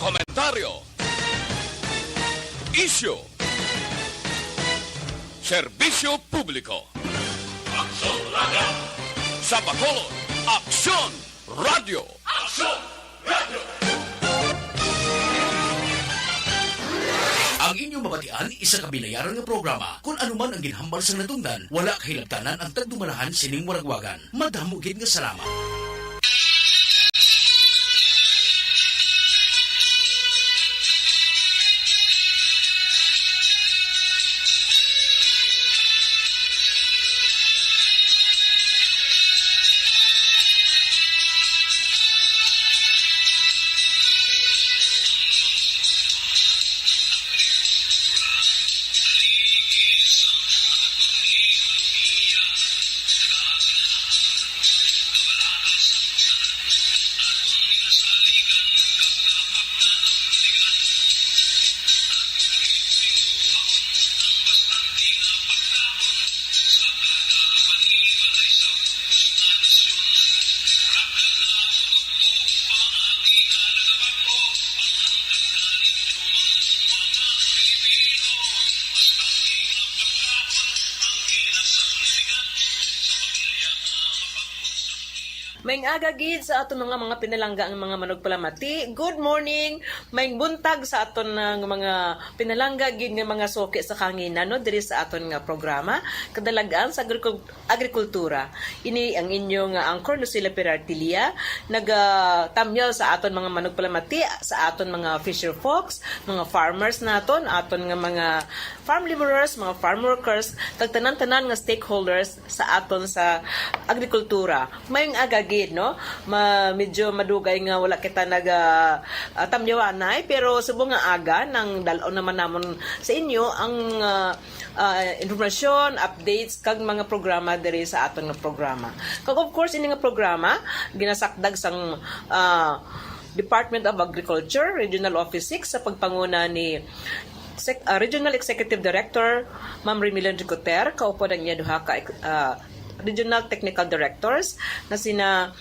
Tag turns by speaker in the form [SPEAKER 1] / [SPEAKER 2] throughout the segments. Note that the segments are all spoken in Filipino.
[SPEAKER 1] komentaryo, isyu, serbisyo publiko. Aksyon Radio! Sa Bacolod, Aksyon Radio! Aksyon Radio!
[SPEAKER 2] Ang inyong mabatian, isa kabilayaran ng programa. Kung anuman ang ginhambal sa natungdan, wala kahilabtanan ang tagdumanahan sining waragwagan. Madamugid nga salamat.
[SPEAKER 3] Maing agagid sa aton mga pinalangga ang mga manugpalamati. Good morning. Maing buntag sa aton ng mga pinalangga gid nga mga suki sa kanginan no diri sa aton nga programa kadalagan sa agrikultura. Ini ang inyong anchor Lucila Perartilia nagatamyaw sa aton mga manugpalamati, sa aton mga fisher folks, mga farmers naton, aton nga mga farm laborers, mga farm workers, kag tanan-tanan nga stakeholders sa aton sa agrikultura. Maing agagid no medyo madugay nga wala kita tamyawanay pero subong nga aga nang dalaw naman namon sa inyo ang informasyon, updates kag mga programa diri sa aton nga programa. Kag of course ini nga programa ginasakdag sang Department of Agriculture Regional Office 6 sa pagpanguna ni Regional Executive Director Ma'am Remilio Ricoter, kaupo ng niya duha ka Regional Technical Directors na sina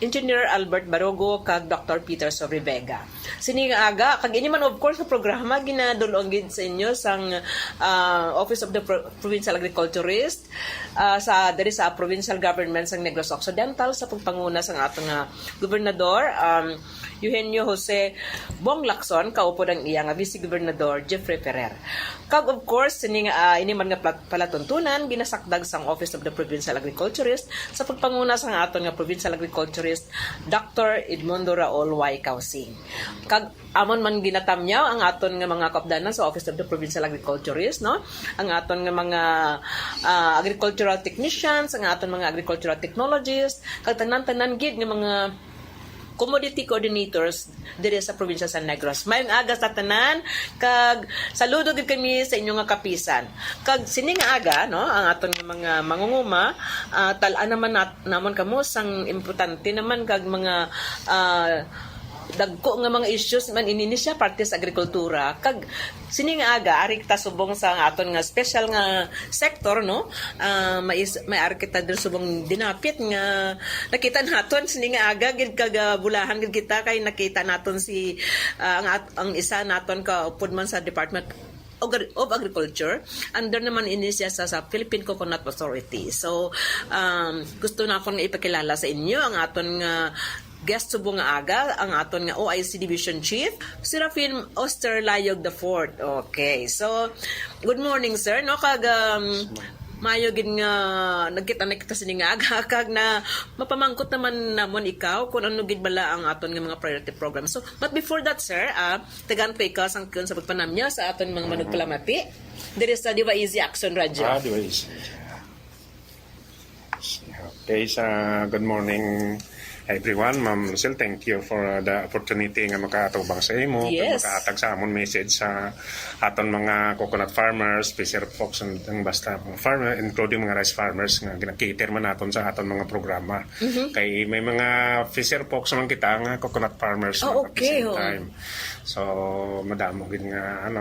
[SPEAKER 3] Engineer Albert Barogo kag Dr. Peter Sobrevega. Sini nga aga kag ini man of course sa programa ginadulong gid sa inyo sang Office of the Provincial Agriculturist sa diri sa Provincial Government sang Negros Occidental sa pagpanguna sang atong gobernador Eugenio Jose Bong Lacson, kaupo ng iya nga Vice Gobernador Jeffrey Ferrer. Kag of course ini man nga palatuntunan ginasakdag sang Office of the Provincial Agriculturist sa pagpanguna sang aton nga Provincial Agriculturist Dr. Edmundo Raul Y. Causing. Kag amon man ginatamyaw ang aton nga mga kapdanan sa Office of the Provincial Agriculturist no, ang aton nga mga agricultural technicians, ang aton mga agricultural technologists, kag tanan-tanan gid nga mga commodity coordinators diri sa probinsya sa Negros. Mayong aga sa tanan kag saludo gid kami sa inyong nga kapisan. Kag sini nga aga no ang aton nga mga mangunguma tal-an naman namon kamo sang importante naman kag mga dagko nga mga issues man inini siya parte sa agrikultura kag sini nga aga ari kita subong sa aton nga special nga sector no may ari kita dir subong dinapit nga nakita naton sini nga aga gid kag bulahan gid kita kay nakita naton si ang isa naton ka upod man sa Department of Agriculture under naman ini siya sa Philippine Coconut Authority. So gusto na akong ipakilala sa inyo ang aton nga guest subong nga aga ang aton nga OIC Division Chief Serafin Osterlayog IV. Okay, so good morning sir no kag mayo gid nga nagkita sa nga aga kag na mapamangkot naman namon ikaw kung ano gid bala ang aton nga mga priority program. So but before that sir tagan ko ikaw sangkon sa pagpanamya sa aton mga manugpalamati diri sa Diva Easy Action Radio.
[SPEAKER 4] Diva Easy. Okay, good morning everyone. Ma'am Lucille, thank you for the opportunity nga makaatubang sa imo,
[SPEAKER 3] yes.
[SPEAKER 4] Makaatag sa amon message sa aton mga coconut farmers, fisher folks, and basta mga farmer, including mga rice farmers nga ginakater man naton sa aton mga programa. Kay may mga fisher folks man kita nga coconut farmers at the same time. So madamo gid nga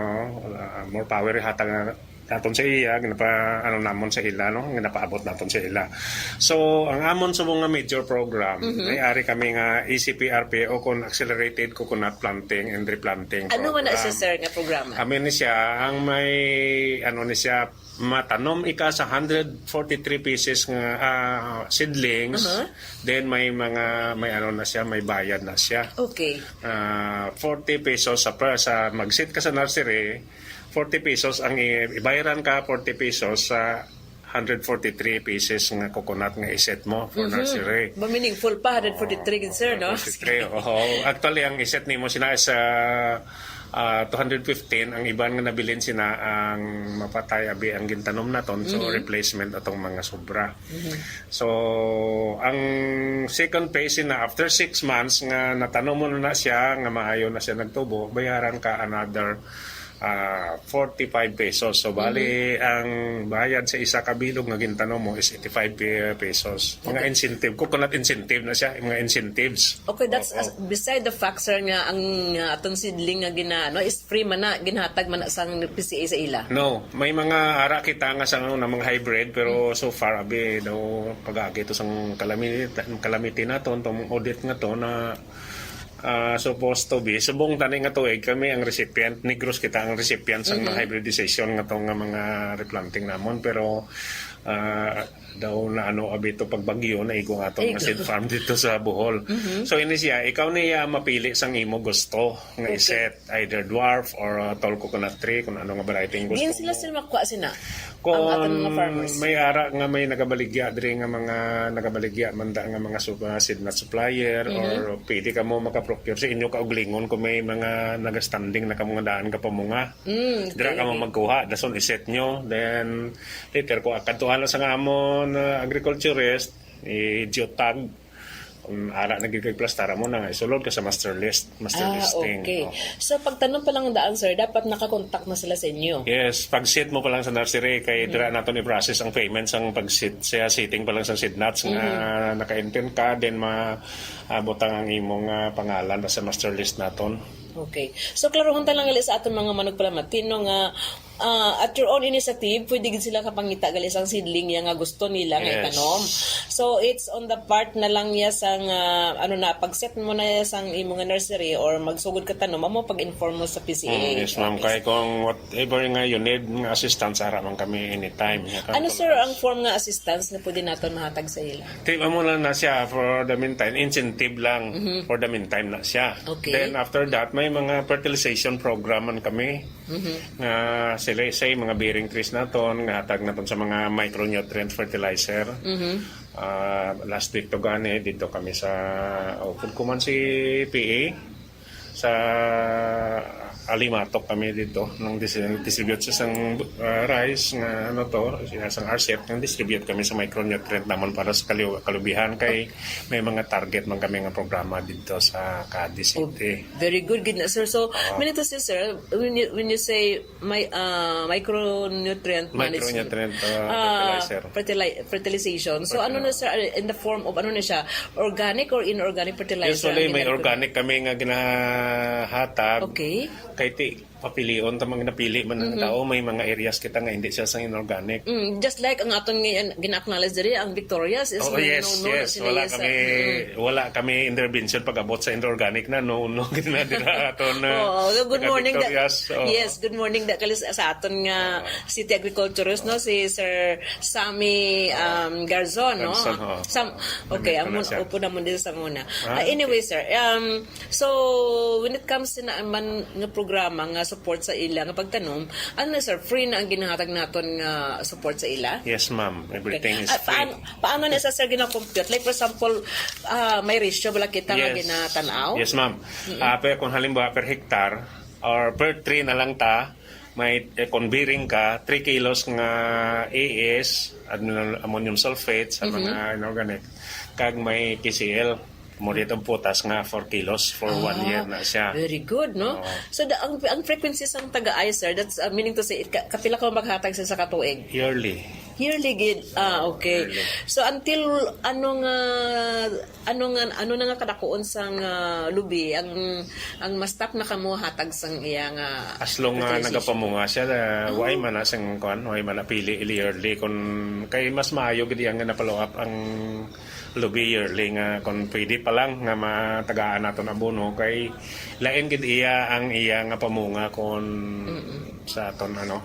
[SPEAKER 4] more power hatag naton sa iya, ginapa ano namon sa ila, no? Ginapaabot naton sa ila. So ang amon sa mga major program, may ari kami nga ECPRPO kon Accelerated Coconut Planting and Replanting
[SPEAKER 3] Ano man
[SPEAKER 4] program.
[SPEAKER 3] na siya, sir, nga programa?
[SPEAKER 4] Amin ni siya ang may ano ni siya matanom ika sa 143 pieces nga seedlings. Then may ano na siya, may bayad na siya.
[SPEAKER 3] Okay.
[SPEAKER 4] 40 pesos sa mag-sit ka sa nursery, 40 pesos ang ibayaran ka, 40 pesos sa 143 pieces nga coconut nga iset mo for nursery.
[SPEAKER 3] Meaningful pa, 143, sir, no?
[SPEAKER 4] 43, oo. Actually, ang iset nimo sina sa 215 ang iban nga nabilin sina ang mapatay abi ang gintanom naton, so replacement atong mga sobra. So ang second phase na after 6 months nga natanom mo na siya nga maayo na siya nagtubo, bayaran ka another 45 pesos. So bali ang bayad sa isa ka bilog nga gintanom mo is 85 pesos. Mga incentive, coconut incentive na siya, mga incentives.
[SPEAKER 3] Okay, that's beside the fact, sir, nga ang atong seedling nga ginaano is free man na, ginhatag man na sang PCA sa ila.
[SPEAKER 4] No, may mga ara kita nga sa na mga hybrid pero so far abi daw pag-agi to sang calamity naton tong audit nga to na supposed to be subong tani nga tuig kami ang recipient, Negros kita ang recipient sa mga hybridization nga to nga mga replanting namon, pero daw na ano abito pagbagyo na igo nga itong seed farm dito sa Bohol. So ini siya, ikaw niya mapili sang imo gusto nga iset, either dwarf or tall coconut tree, kung ano nga variety yung gusto
[SPEAKER 3] Diyan sila
[SPEAKER 4] mo.
[SPEAKER 3] sila makuha sina.
[SPEAKER 4] Kung
[SPEAKER 3] ang ating mga farmers.
[SPEAKER 4] may ara nga may nagabaligya diri nga mga nagabaligya manda nga mga seed nut supplier or pwede ka mo makaprocure sa inyo kauglingon kung may mga nagastanding na kamong daan ka pamunga. Dira ka mo magkuha, dason iset nyo, then later ko akatuhan sa amon agriculturist i-geotag kung ara nagigay-plastara mo na isulod ka sa master listing.
[SPEAKER 3] Okay.
[SPEAKER 4] Oh.
[SPEAKER 3] So pagtanong pa lang ang daan, sir, dapat nakakontak na sila sa inyo.
[SPEAKER 4] Yes, pag-sit mo pa lang sa nursery kay dira naton i-process ang payments ang pag-sit sa sitting pa lang sa seed nuts nga naka-intend ka, then maabotang ang imong pangalan sa master list naton.
[SPEAKER 3] Okay. So klarohon ta lang gali sa aton mga manugpalamatino nga at your own initiative, pwede gid sila kapangita gali sang seedling yang nga gusto nila nga itanom. So it's on the part na lang ya sang ano na pag-set mo na ya sang imong nursery or magsugod ka tanom mo pag-inform mo sa PCA.
[SPEAKER 4] Yes, ma'am. Kaya kung whatever nga you need nga assistance, ara man kami anytime.
[SPEAKER 3] Ano sir ang form nga assistance na pwede naton mahatag sa ila?
[SPEAKER 4] Tip mo lang na siya for the meantime. Incentive lang for the meantime na siya.
[SPEAKER 3] Okay.
[SPEAKER 4] Then after that, may mga fertilization program man kami. Nga sila say mga bearing trees naton, nga hatag naton sa mga micronutrient fertilizer. Last week to gani, dito kami sa food kuman si PA sa Alimatok kami dito nang distribute sa sang rice nga ano to sang RCEP nang distribute kami sa micronutrient naman para sa kalubihan kay may mga target man kami nga programa dito sa Cadiz City.
[SPEAKER 3] Very good, good na, sir. So, minute to sir, when you say micronutrient
[SPEAKER 4] Micronutrient
[SPEAKER 3] fertilization, so ano na sir, in the form of ano na siya, organic or inorganic fertilizer?
[SPEAKER 4] Usually may organic kami nga ginahatag.
[SPEAKER 3] Okay.
[SPEAKER 4] Kay papilion tamang napili man ng tao, may mga areas kita nga hindi siya sa inorganic.
[SPEAKER 3] Just like ang aton gina-acknowledge diri ang Victorias is
[SPEAKER 4] yes. Wala kami intervention pag-abot sa inorganic na no ginadira aton.
[SPEAKER 3] Good morning
[SPEAKER 4] Victorias.
[SPEAKER 3] Yes, good morning da kalis sa aton nga city agriculturist no si Sir Sammy Garzon no. Okay, amon upo na mo din sa muna. Anyway sir, so when it comes to man nga programa nga support sa ila nga pagtanom, ano na sir, free na ang ginahatag naton nga support sa ila?
[SPEAKER 4] Yes ma'am, everything is free.
[SPEAKER 3] Paano na sa sir gina-compute? Like for example, may ratio bala kita nga ginatanaw?
[SPEAKER 4] Yes ma'am. Pero kung halimbawa per hectare or per tree na lang ta, may kung bearing ka 3 kilos nga AS, ammonium sulfate sa mga inorganic, kag may KCl Mulit ang putas nga 4 kilos for 1 year na siya.
[SPEAKER 3] Very good, no?
[SPEAKER 4] Oo.
[SPEAKER 3] So, ang frequency sang taga-ay, sir, that's meaning to say, kapila ka maghatag sa katuig?
[SPEAKER 4] Yearly.
[SPEAKER 3] Yearly gid. Okay.
[SPEAKER 4] Yearly.
[SPEAKER 3] So until ano na nga kadakuon sang lubi ang mastap na kamo hatag sang iya nga
[SPEAKER 4] As long nga nagapamunga siya, way man na siyang way man na pili yearly kung kay mas maayo gid ang na-follow up ang lubi yearly nga kung pwede pa lang nga matagaan naton abono kay lain gid iya ang iya nga pamunga kung sa aton ano.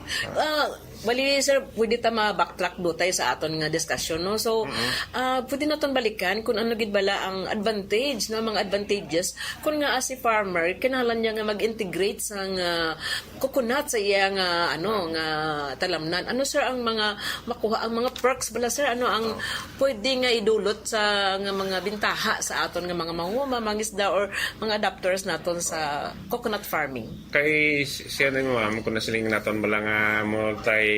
[SPEAKER 3] Bali, sir, pwede ta ma-backtrack do tayo sa aton nga discussion, no? So, pwede naton balikan kung ano gid bala ang advantage, no? Mga advantages kung nga as a farmer, kinahanglan niya nga mag-integrate sa coconut sa iya nga, nga talamnan. Ano, sir, ang mga makuha, ang mga perks bala, sir? Ano ang pwede nga idulot sa nga mga bintaha sa aton nga mga manguma, mangisda, or mga adapters naton sa coconut farming?
[SPEAKER 4] Kay siya na ma'am kung nasiling naton bala nga multi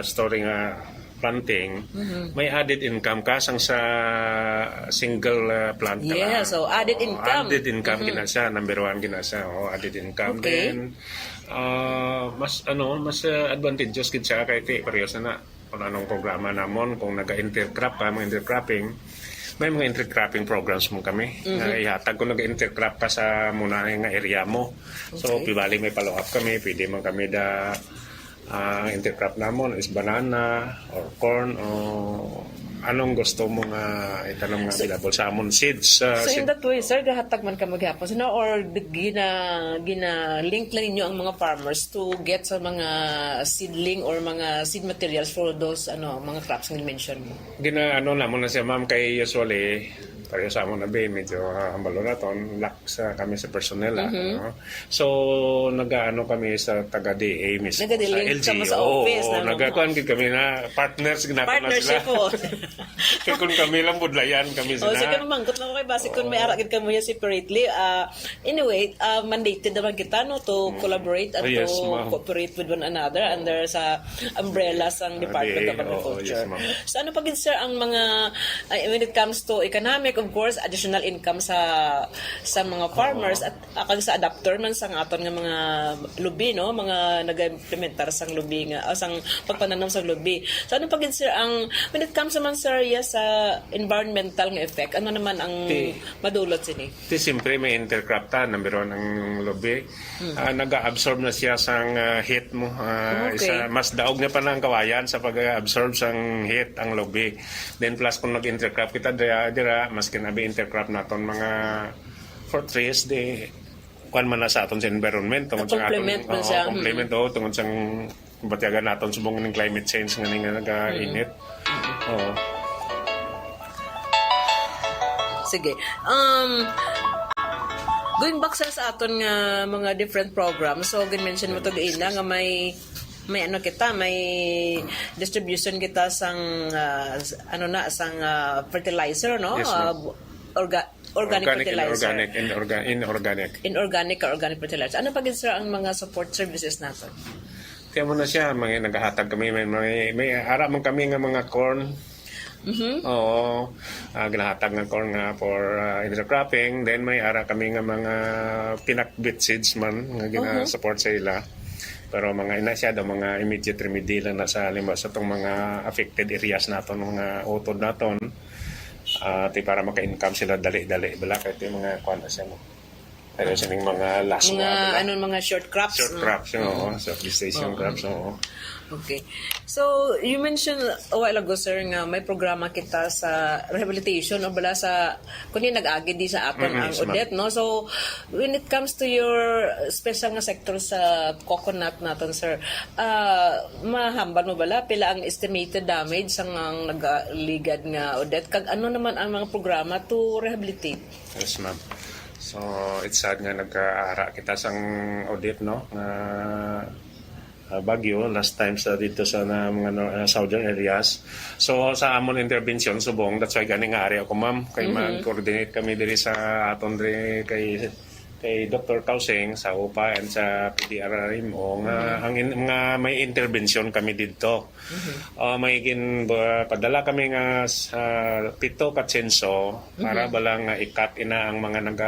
[SPEAKER 4] story nga planting, may added income kasang sa single plant ka
[SPEAKER 3] Yeah,
[SPEAKER 4] lang.
[SPEAKER 3] so added income.
[SPEAKER 4] Added income gina siya, number 1 gina siya. Added income.
[SPEAKER 3] Okay.
[SPEAKER 4] Then mas advantageous gid siya kay parehas na kung anong programa namon kung naga-intercrop ka, mga intercropping. May mga intercropping programs mo kami. Ihatag kung nag-intercrop ka sa muna nga area mo. So, pibali may follow-up kami. Pwede man kami intercrop namon is banana or corn o anong gusto mo nga itanong nga available sa amon seeds.
[SPEAKER 3] So in that way, sir, gahatag man ka maghapon no? Or gina-link lang ninyo ang mga farmers to get sa mga seedling or mga seed materials for those mga crops nga mention mo?
[SPEAKER 4] Namon na siya ma'am kay usually pareho sa amon na medyo hambalo na ton lax kami sa personnel so kami sa taga DA mismo
[SPEAKER 3] Nagadilink
[SPEAKER 4] sa
[SPEAKER 3] sa
[SPEAKER 4] LGU
[SPEAKER 3] office
[SPEAKER 4] nagakuan gid kami na partners ginapa na sila
[SPEAKER 3] po.
[SPEAKER 4] kay kun kami lang budlayan kami sila
[SPEAKER 3] sige mamangkot lang ko kay base kung may aragid kamo ya separately anyway mandated naman kita no to collaborate and
[SPEAKER 4] Yes,
[SPEAKER 3] to
[SPEAKER 4] ma'am.
[SPEAKER 3] cooperate with one another under sa umbrella sang Department of Agriculture.
[SPEAKER 4] yes, ma'am.
[SPEAKER 3] So ano pa gid sir ang mga when it comes to economic, of course, additional income sa mga farmers at akang sa adapter man sang aton nga mga lubi, no, mga nag-implementar sang lubi nga sang pagpananom sang lubi. So ano pa gid sir ang when it comes naman sir sa environmental nga effect, ano naman ang madulot sini?
[SPEAKER 4] Siyempre may intercrop ta number 1 ang lubi nag-absorb na siya sang heat mo mas daog na pa ng kawayan sa pag-absorb sang heat ang lubi. Then plus kung nag-intercrop kita dira mas kinabi intercrop naton mga for trees kuan man na sa aton sa environment tungod sa
[SPEAKER 3] Complement man siya.
[SPEAKER 4] complement tungod sa batiagan naton subong ng climate change nga naga-init.
[SPEAKER 3] Sige. Going back sa aton nga mga different programs, so gin-mention mo to ina nga may distribution kita sang fertilizer, no?
[SPEAKER 4] Yes,
[SPEAKER 3] organic fertilizer.
[SPEAKER 4] Inorganic
[SPEAKER 3] Or organic fertilizer. Ano pa gid sir ang mga support services natin?
[SPEAKER 4] Kaya mo na siya, mga naghahatag kami, may ara man kami nga mga corn. Oo, ginahatag ng corn nga for intercropping. Then may ara kami nga mga pinakbit seeds man nga gina-support sa ila. Pero mga ina siya mga immediate remedy lang na sa limba sa itong mga affected areas naton, mga utod naton. Para maka-income sila dali-dali. Bala kahit yung mga kuwan na siya mo. Pero siya mga last
[SPEAKER 3] mga short crops.
[SPEAKER 4] Short crops, short gestation crops,
[SPEAKER 3] Okay. So, you mentioned a while ago, sir, nga may programa kita sa rehabilitation o bala sa kundi nag-agi di sa aton ang Odette, no? So, when it comes to your special nga sector sa coconut naton, sir, mahambal mo bala pila ang estimated damage sang ang nagaligad nga Odette? Kag ano naman ang mga programa to rehabilitate?
[SPEAKER 4] Yes, ma'am. So, it's sad nga nagkaara kita sang audit, no? Bagyo, last time sa dito sa mga southern areas. So, sa amon intervention, subong, that's why ganing nga area ko, ma'am. Kay mag-coordinate kami diri sa aton diri kay kay Dr. Kausing sa UPA and sa PDRRMO nga nga may intervention kami dito. May padala kami nga sa 7 ka tsenso para balang ikat ina ang mga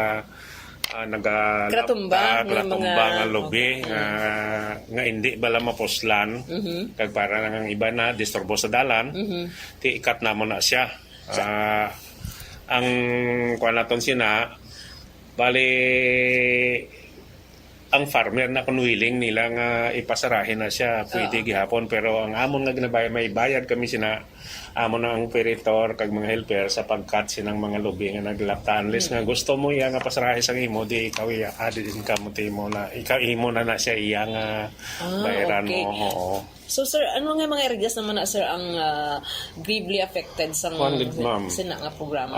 [SPEAKER 3] Kratumba,
[SPEAKER 4] nga lubi nga hindi bala mapuslan kag para nang iba na disturbo sa dalan ti ikat na mo na siya. Ang kuan naton sina bali ang farmer na kung willing nila nga ipasarahin na siya pwede gihapon, pero ang amon nga ginabayad may bayad kami sina amon na ang operator kag mga helper sa pagkat sinang mga lubi nga naglapta unless nga gusto mo iya nga pasarahin sa imo di ikaw iya added income mo mo na ikaw imo na siya iya nga bayaran
[SPEAKER 3] okay.
[SPEAKER 4] mo. Oo.
[SPEAKER 3] So sir, ano nga mga areas naman na sir ang gravely affected sa sina nga programa?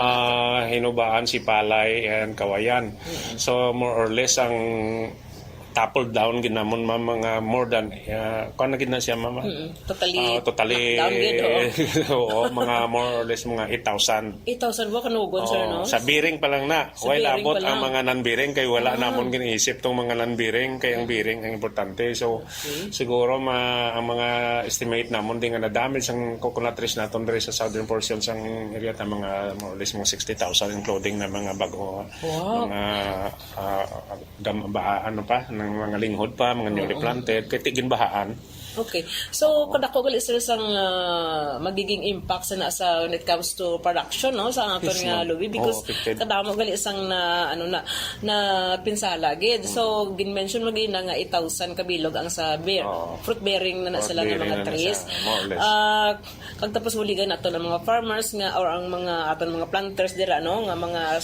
[SPEAKER 4] Hinubaan, Sipalay and Kawayan. So more or less ang toppled down ginamon mga more than kuan na gid na siya mama.
[SPEAKER 3] Totally
[SPEAKER 4] down gid oo, mga more or less mga 8,000.
[SPEAKER 3] 8,000 ba kanugon sir no?
[SPEAKER 4] Sa biring pa lang na. Way labot
[SPEAKER 3] pa lang.
[SPEAKER 4] ang mga non-bearing kay wala namon giniisip tong mga non-bearing kay ang bearing ang importante. So siguro ang mga estimate namon din nga na damage ang coconut trees naton diri sa southern portion sang area ta mga more or less mga 60,000 including na mga bago mga ano pa ng mga linghod pa, mga newly planted, kay tigin bahaan.
[SPEAKER 3] Okay. So, kadako gali sir sang magiging impact sa when it comes to production no sa aton nga lubi because kadamo gali sang na pinsala gid. So, gin-mention mo gina nga 8,000 kabilog ang sa fruit bearing na sila nga mga trees. Kag tapos muligan nato ang mga farmers nga or ang mga aton mga planters dira no nga mga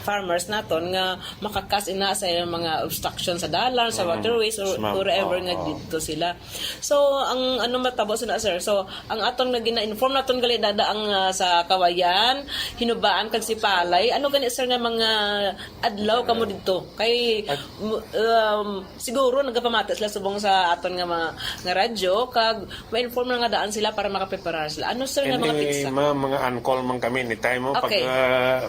[SPEAKER 3] farmers naton nga makakas ina sa mga obstruction sa dalan, sa waterways or wherever nga dito sila. So ang matabo na sir. So ang aton nga gina-inform naton gali dada ang sa Kawayan, Hinubaan kag Sipalay. Ano gani sir nga mga adlaw kamo didto? Kay siguro nagapamati sila subong sa aton nga nga radyo kag ma-inform na nga daan sila para makapreparar sila. Ano sir nga mga pizza?
[SPEAKER 4] Mga on-call man kami ni time mo pag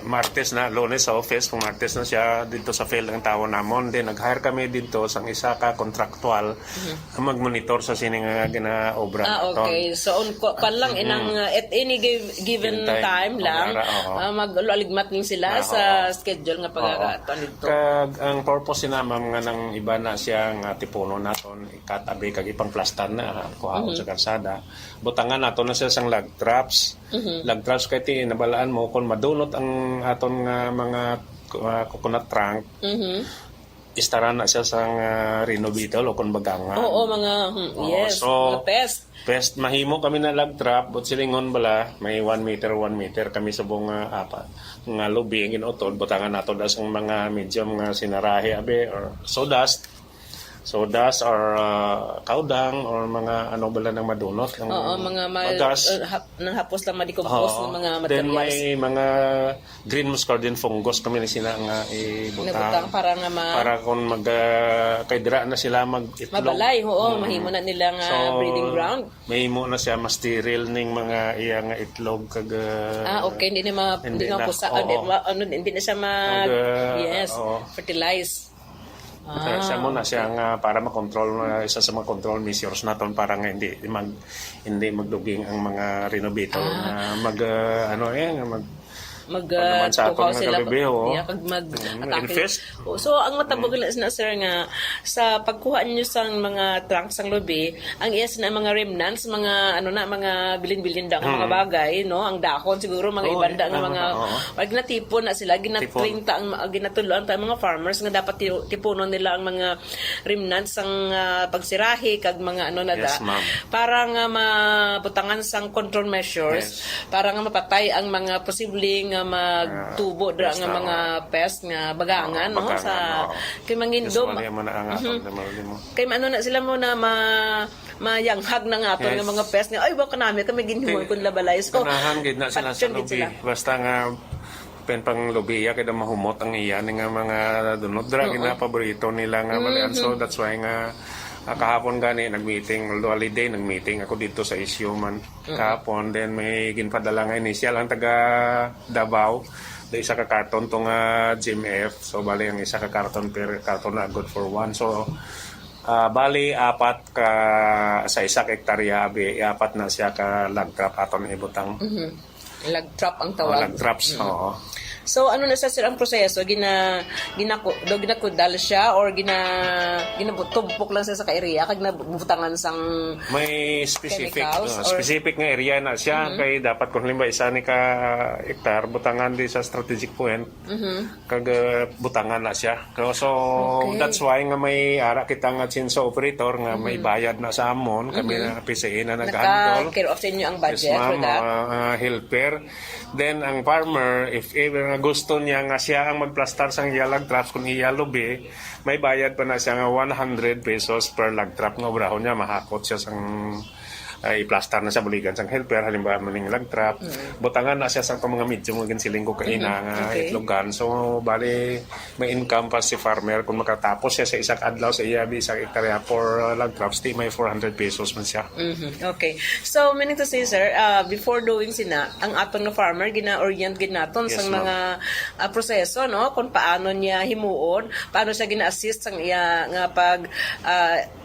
[SPEAKER 4] Martes na Lunes sa office, kung Martes na siya dito sa field ang tawo namon, then nag-hire kami dito sang isa ka contractual mag-monitor sa sining gina-obra.
[SPEAKER 3] Okay. So pan lang inang at any given time lang mag-aligmat ning sila sa schedule nga pagkakataon dito.
[SPEAKER 4] Kag ang purpose sinama nga nang iba na siya nga tipuno naton ikatabi kag ipang plastar na kuhaon sa kalsada. Butangan naton na siya sang log traps. Log traps kay ti nabalaan mo kung madunot ang aton nga mga coconut trunk. Istara na siya sang renovitol o kung bagangan.
[SPEAKER 3] Oo, mga yes,
[SPEAKER 4] so,
[SPEAKER 3] mga pest.
[SPEAKER 4] Mahimo kami na log trap, but silingon bala, may 1 meter kami sa buong apat. Nga lubi, ang inutod, butangan nato das ang mga medium nga sinarahe abe or sawdust or kaudang or mga ano bala ng madunot.
[SPEAKER 3] Mga nang hapos lang ma-decompose ng mga materials.
[SPEAKER 4] Then may mga green muscardine fungus kami na sina nga ibutang para kung kay dira na sila mag-itlog.
[SPEAKER 3] Mabalay, mahimo na nila nga breeding ground.
[SPEAKER 4] Mahimo na siya ma-sterile ning mga iya nga itlog kag
[SPEAKER 3] okay, hindi na hindi na siya fertilize.
[SPEAKER 4] Siya mo na siya nga para makontrol isa sa mga control measures naton para nga hindi magduging ang mga renovator na
[SPEAKER 3] magtukaw sila mag-atake. So ang matabog na sir nga sa pagkuha niyo sang mga trunks sang lubi, ang iyas na mga remnants, mga mga bilin-bilin da mga bagay, no, ang dahon siguro mga ibanda nga mga wag na tipon na sila ginatrinta ang ginatuluan ta mga farmers nga dapat tipunon nila ang mga remnants sang pagsirahi kag mga para nga mabutangan sang control measures para nga mapatay ang mga posibleng nga magtubo dra nga mga pest nga bagangan no sa kay mangindom kay na sila mo na mayanghag na nga aton nga mga pest nga ay baka nami kami ginhimo kun labalay so
[SPEAKER 4] kanahan gid na sila sa lubi basta nga pang lubiya kay mahumot ang iyan nga mga dunod dra gina paborito nila nga malian so that's why nga kahapon gani nag-meeting holiday nag-meeting ako dito sa issue man kahapon then may ginpadala nga initial ang taga Davao The isa ka karton tong GMF. So bali ang isa ka karton per karton na good for one. So bali apat ka sa isa ka hektarya, apat na siya ka lag trap aton ibutang.
[SPEAKER 3] Lag trap ang tawag.
[SPEAKER 4] Lag traps, oo.
[SPEAKER 3] So ano na sa sir ang proseso? Ginakudal siya or ginabutubok lang siya sa ka-area kag nabutangan sang
[SPEAKER 4] May specific
[SPEAKER 3] chemicals, or-
[SPEAKER 4] specific nga area na siya kay dapat kung halimbawa isa ni ka hektar butangan di sa strategic point kag butangan na siya. So
[SPEAKER 3] Okay.
[SPEAKER 4] that's why nga may ara kita nga chinso operator nga may bayad na sa amon kami na PCA na nag-handle.
[SPEAKER 3] Naka-care of sa inyo ang budget
[SPEAKER 4] Yes,
[SPEAKER 3] for
[SPEAKER 4] ma'am,
[SPEAKER 3] that?
[SPEAKER 4] helper. Then ang farmer, if ever nga gusto niya nga siya ang magplastar sang iya lag traps kung iya lubi, may bayad pa na siya nga 100 pesos per lag trap nga obrahon niya mahakot siya sang i-plaster na siya buligan sang helper halimbawa maning lag trap butangan na siya sa mga medium nga ginsiling ko kaina nga
[SPEAKER 3] Okay.
[SPEAKER 4] itlogan. So bali may income pa si farmer kung makatapos siya sa isang adlaw sa iya isang hektarya for lag traps di may 400 pesos man siya.
[SPEAKER 3] Okay. So, meaning to say, sir, before doing sina, ang atong na farmer, gina-orient ginaton
[SPEAKER 4] Yes,
[SPEAKER 3] sa
[SPEAKER 4] ma'am.
[SPEAKER 3] mga proseso, no? Kung paano niya himuon, paano siya gina-assist sang iya nga pag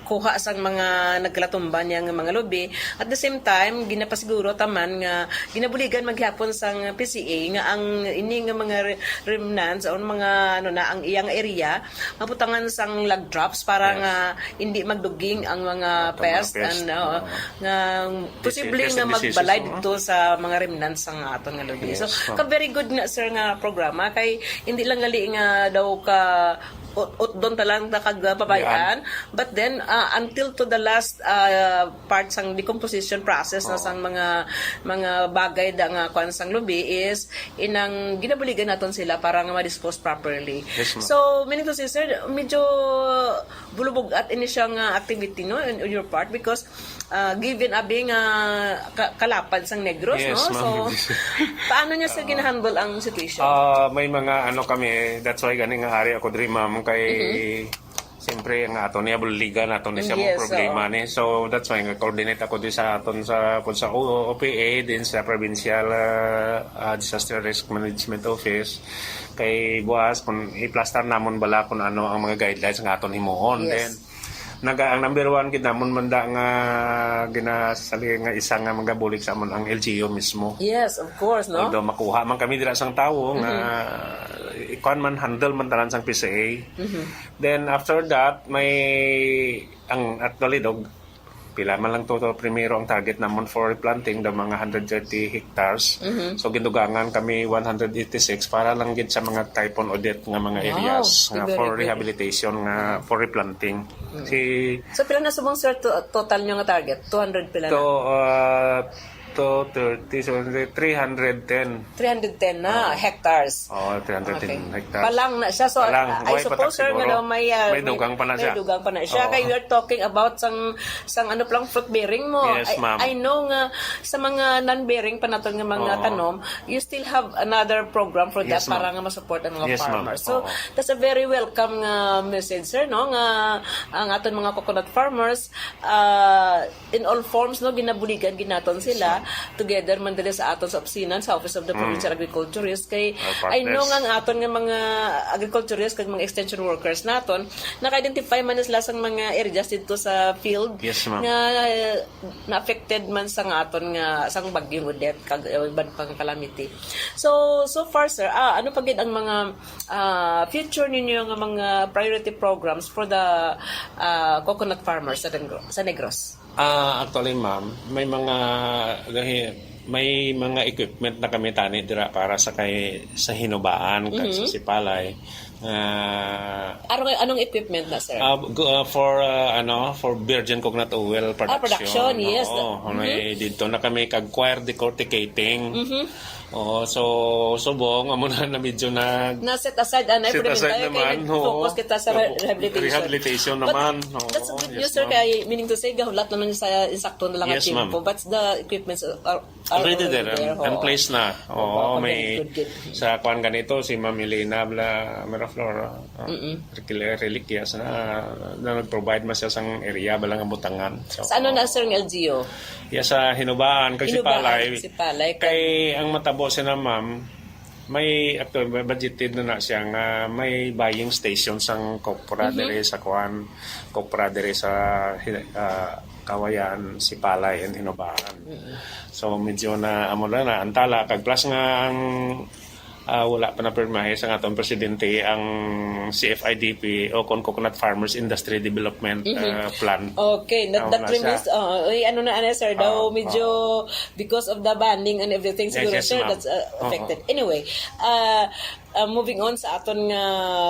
[SPEAKER 3] kuha sang mga nagkalatumban niya nga mga lubi. At the same time, ginapasiguro taman nga ginabuligan maghapon sang PCA nga ang ini nga mga remnants o mga ano na ang iyang area maputangan sang lag drops para
[SPEAKER 4] Yes.
[SPEAKER 3] nga hindi magduging ang mga
[SPEAKER 4] Mga
[SPEAKER 3] pest
[SPEAKER 4] pest,
[SPEAKER 3] and nga posible
[SPEAKER 4] Pest
[SPEAKER 3] nga
[SPEAKER 4] and diseases,
[SPEAKER 3] magbalay
[SPEAKER 4] no?
[SPEAKER 3] dito sa mga remnants sang aton nga lubi.
[SPEAKER 4] Yes,
[SPEAKER 3] So
[SPEAKER 4] ma'am.
[SPEAKER 3] ka very good nga sir nga programa kay hindi lang gali nga daw ka doon talang kagpabayaan but then until to the last part sang decomposition process na sang mga bagay da nga kuan sang lubi is inang ginabuligan naton sila para nga ma-dispose properly.
[SPEAKER 4] Yes, ma'am.
[SPEAKER 3] So meaning to say sir medyo bulubog at ini siya nga activity no on your part because given abing kalapad sang Negros
[SPEAKER 4] Yes,
[SPEAKER 3] no. So
[SPEAKER 4] ma'am.
[SPEAKER 3] paano niya sa ginahandle ang situation?
[SPEAKER 4] May mga ano kami, that's why gani nga ari ako diri ma'am kay siyempre ang aton niya buligan aton ni siya mo
[SPEAKER 3] Yes,
[SPEAKER 4] problema ni. So that's why nga coordinate ako di sa aton sa OPA din sa Provincial Disaster Risk Management Office kay buwas kung i-plaster namon bala kung ano ang mga guidelines nga aton himuon.
[SPEAKER 3] Yes.
[SPEAKER 4] Then ang number one kita mon manda nga ginasali nga isa nga magabulig sa amon ang LGU mismo.
[SPEAKER 3] Yes, of course, no?
[SPEAKER 4] Although makuha man kami dira sang tawo nga ikuan man handle man tanan sang PCA. Then after that may ang actually dog pila man lang total primero ang target namon for replanting the mga 130 hectares. So ginugangan kami 186 para lang gid sa mga Typhoon Odette nga mga
[SPEAKER 3] Wow,
[SPEAKER 4] areas nga
[SPEAKER 3] very
[SPEAKER 4] for
[SPEAKER 3] good.
[SPEAKER 4] rehabilitation nga for replanting.
[SPEAKER 3] So pila na subong sir total nyo nga target? 200 pila
[SPEAKER 4] To
[SPEAKER 3] na?
[SPEAKER 4] to 30 so 310.
[SPEAKER 3] 310 na hectares.
[SPEAKER 4] Oh, 310
[SPEAKER 3] Okay.
[SPEAKER 4] hectares.
[SPEAKER 3] Palang na siya. So,
[SPEAKER 4] Palang.
[SPEAKER 3] I
[SPEAKER 4] Buhay
[SPEAKER 3] suppose,
[SPEAKER 4] patak
[SPEAKER 3] sir, nga
[SPEAKER 4] siguro.
[SPEAKER 3] daw
[SPEAKER 4] May dugang pa na siya.
[SPEAKER 3] May dugang pa na siya.
[SPEAKER 4] Oo.
[SPEAKER 3] Kaya we are talking about sang ano plang fruit bearing mo.
[SPEAKER 4] Yes, ma'am.
[SPEAKER 3] I know nga sa mga non-bearing pa naton nga mga
[SPEAKER 4] Oo.
[SPEAKER 3] tanom, you still have another program for that
[SPEAKER 4] Yes, ma'am.
[SPEAKER 3] para nga ma-support ang mga
[SPEAKER 4] Yes, ma'am.
[SPEAKER 3] farmers. So,
[SPEAKER 4] Oo.
[SPEAKER 3] that's a very welcome nga message, sir, no? Nga ang aton mga coconut farmers, in all forms, no, ginabuligan ginaton sila together man dali sa aton sa opisina sa Office of the Provincial Agriculturist kay
[SPEAKER 4] Our
[SPEAKER 3] I know
[SPEAKER 4] partners.
[SPEAKER 3] nga ang aton nga mga agriculturists kag mga extension workers naton naka-identify man sila sang mga areas dito sa field
[SPEAKER 4] Yes, ma'am.
[SPEAKER 3] nga na-affected man sa nga aton nga sang bagyong Odette kag iban pang calamity. So far sir, ano pa gid ang mga future ninyo nga mga priority programs for the coconut farmers sa Negros?
[SPEAKER 4] Actually, ma'am, may mga equipment na kami tani dira para sa sa hinubaan kag sa sipalay.
[SPEAKER 3] Anong equipment na sir?
[SPEAKER 4] For virgin coconut oil production.
[SPEAKER 3] Production, yes.
[SPEAKER 4] Oo, may dito na kami kag choir decorticating. Oo, so subong amo na medyo na
[SPEAKER 3] Na set aside na
[SPEAKER 4] set aside naman.
[SPEAKER 3] focus kita sa rehabilitation.
[SPEAKER 4] Rehabilitation naman.
[SPEAKER 3] But
[SPEAKER 4] Oo,
[SPEAKER 3] that's good news
[SPEAKER 4] yes,
[SPEAKER 3] sir
[SPEAKER 4] ma'am.
[SPEAKER 3] kay meaning to say gahulat naman sa insakto na lang
[SPEAKER 4] Yes,
[SPEAKER 3] at
[SPEAKER 4] ma'am.
[SPEAKER 3] tempo but the equipments are
[SPEAKER 4] Already there, in
[SPEAKER 3] oo.
[SPEAKER 4] place na.
[SPEAKER 3] Oo,
[SPEAKER 4] Oo, may
[SPEAKER 3] good.
[SPEAKER 4] sa kuan ganito si Ma'am Elena Miraflor, reliquias na nag-provide man siya sang area balang ang butangan. So,
[SPEAKER 3] Sa ano na sir ng LGU?
[SPEAKER 4] sa hinubaan kag si
[SPEAKER 3] Hinubaan,
[SPEAKER 4] Palay.
[SPEAKER 3] si Palay,
[SPEAKER 4] Kay ang matabo si na ma'am may actually budgeted na siya nga may buying station sang kopra dere sa kuan, kopra dere sa Kawayan, Sipalay and Hinobaan. So medyo na amo na antala kag plus nga ang wala pa na permahe sa atong presidente ang CFIDP o Coconut Farmers Industry Development Plan.
[SPEAKER 3] Okay, that
[SPEAKER 4] na
[SPEAKER 3] remains, ano na, sir, daw medyo because of the banding and everything, siguro,
[SPEAKER 4] yes,
[SPEAKER 3] sir,
[SPEAKER 4] ma'am.
[SPEAKER 3] that's affected. Anyway, moving on sa aton nga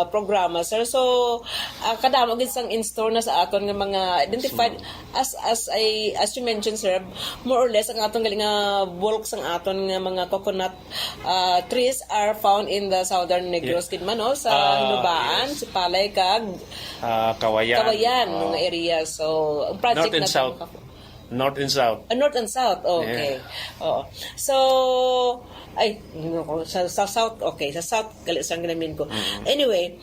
[SPEAKER 3] programa, sir. So, kadamo gid sang in-store na sa aton nga mga identified as you mentioned, sir, more or less ang aton galing nga bulk sang aton nga mga coconut trees are found in the southern Negros kidman, no? Sa Hinubaan, Sipalay kag
[SPEAKER 4] Kawayan.
[SPEAKER 3] mga area. So, ang project
[SPEAKER 4] North and
[SPEAKER 3] natin-
[SPEAKER 4] South. North and South.
[SPEAKER 3] North and South, okay. Oo. So, sa South, okay. Sa South, sang ginamin ko. Anyway,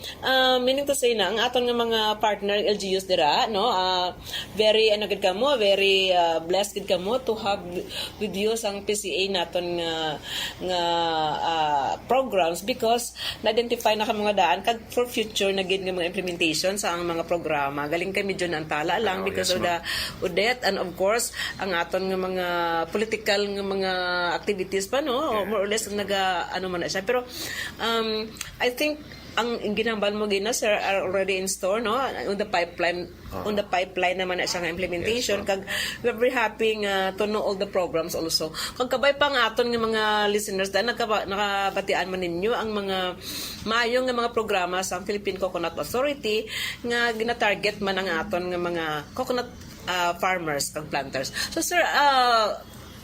[SPEAKER 3] meaning to say na, ang aton nga mga partner LGUs dira, no, very, gid kamo, very blessed gid kamo to have with you sang PCA naton nga programs because na-identify na kamo nga daan kag for future na gid nga mga implementation sa ang mga programa. Galing kay medyo naantala lang because of the UDET and of course, ang aton nga mga political nga mga activities pa, no, more or less ano man na siya. Pero I think ang ginambal mo gina, sir, are already in store, no, on the pipeline naman na siya nga implementation. Kag we're very happy to know all the programs also. Kag kabay pa nga aton nga mga listeners dahil nakabatian man ninyo ang mga maayong nga mga programa sa Philippine Coconut Authority nga gina-target man ang aton nga mga coconut farmers kag planters. So sir,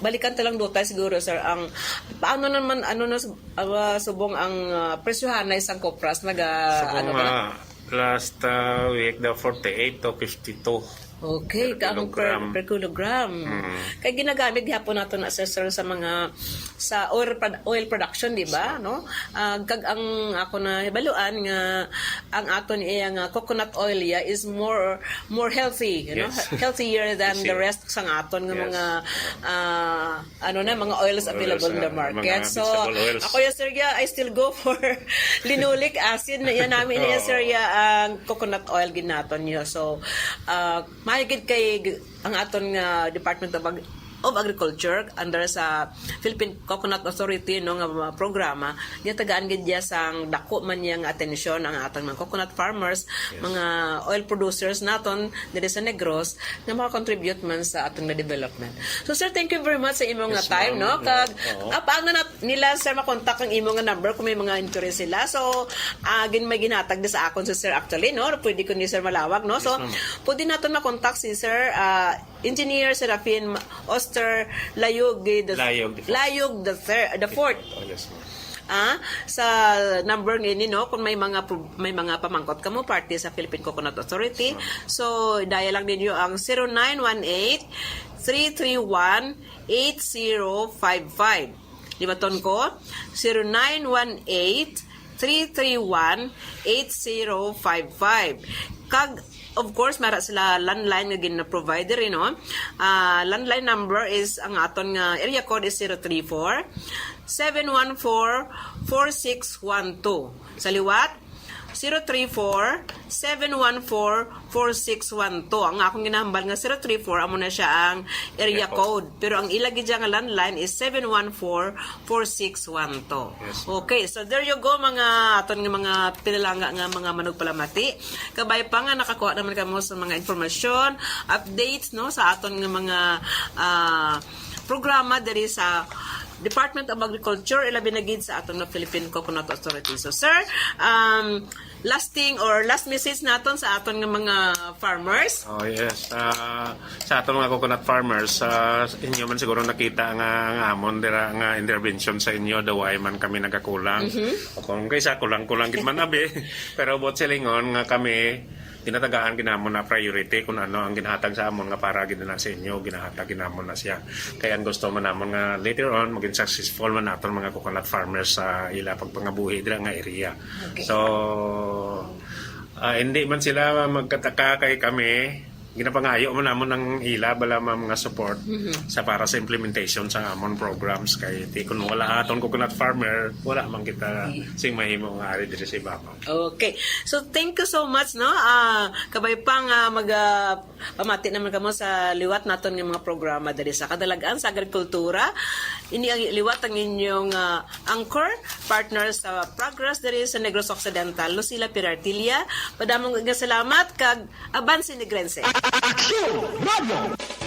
[SPEAKER 3] balikan talang do tayo siguro, sir, ang paano naman subong ang presyohan na isang kopras
[SPEAKER 4] Last week the 48 to 52
[SPEAKER 3] okay,
[SPEAKER 4] per
[SPEAKER 3] kaang
[SPEAKER 4] kilogram.
[SPEAKER 3] per kilogram. Kaya ginagamit hapon nato na sir sa mga sa oil production, di ba, no? Kag ang ako na hibaluan nga ang aton nga coconut oil is more healthy, you know, healthier than the rest sang aton nga mga mga oils available in the market. So ako sir, I still go for linoleic acid na yan namin sir, ang coconut oil ginaton niyo. So mahigit kay ang aton nga Department of Agriculture under sa Philippine Coconut Authority no nga programa niya tagaan gid niya sang dako man yang atensyon ang atong mga coconut farmers, mga oil producers naton diri sa Negros nga maka-contribute man sa atong na development. So sir, thank you very much sa imong nga time, no, kag paano na nila sir makontak ang imong nga number kung may mga inquiries sila. So may ginatag sa akon si sir actually, no, pwede ko ni sir malawag, no. So pwede naton makontak si sir Engineer Serafin Oster Layog the fourth.
[SPEAKER 4] Yes, ma'am.
[SPEAKER 3] Sa number ngini, no, kung may mga pamangkot kamo party sa Philippine Coconut Authority, so dial lang ninyo ang 0918-331-8055. Libaton ko 0918-331-8055. Kag of course, mara sila landline nga gina-provider, no? Landline number is, ang aton nga area code is 034-714-4612. Sa liwat, 034-714-4612. Ang akong ginahambal nga 034, amo na siya ang area code. Pero ang ilagi dyan nga landline is 714-4612. Okay, so there you go mga aton nga mga pinalanga nga mga manugpalamati. Kabay pa nga nakakuha naman kamo sa mga informasyon, updates, no, sa aton nga mga programa diri sa Department of Agriculture, ilabi na gid sa atong na Philippine Coconut Authority. So sir, last message naton sa aton nga mga farmers.
[SPEAKER 4] Oh yes, sa aton mga coconut farmers, inyo man siguro nakita nga amon dira nga intervention sa inyo daway man kami nagakulang. Kung kaysa kulang-kulang gid man abi, pero bot silingon nga kami tinatagaan ginamon na priority kung ano ang ginahatag sa amon nga para gid na sa inyo ginahatag ginamon na siya. Kaya ang gusto man namon nga later on maging successful man naton mga coconut farmers sa ila pagpangabuhi dira nga area. Okay. So hindi man sila magkataka kay kami ginapangayo man namon ng ila bala mga support sa para sa implementation sa amon programs kay ti kun wala aton coconut farmer wala man kita sing mahimo nga ari diri sa ibabaw.
[SPEAKER 3] Okay. So, thank you so much, no? Kabay pang pamati naman kamo sa liwat naton ng mga programa dali sa kadalagaan sa agrikultura. Ini ang liwat ang inyong anchor, partner sa progress dali sa Negros Occidental, Lucila Pirartilla. Padamong salamat kag Abansi Negrense.
[SPEAKER 1] Action Radio!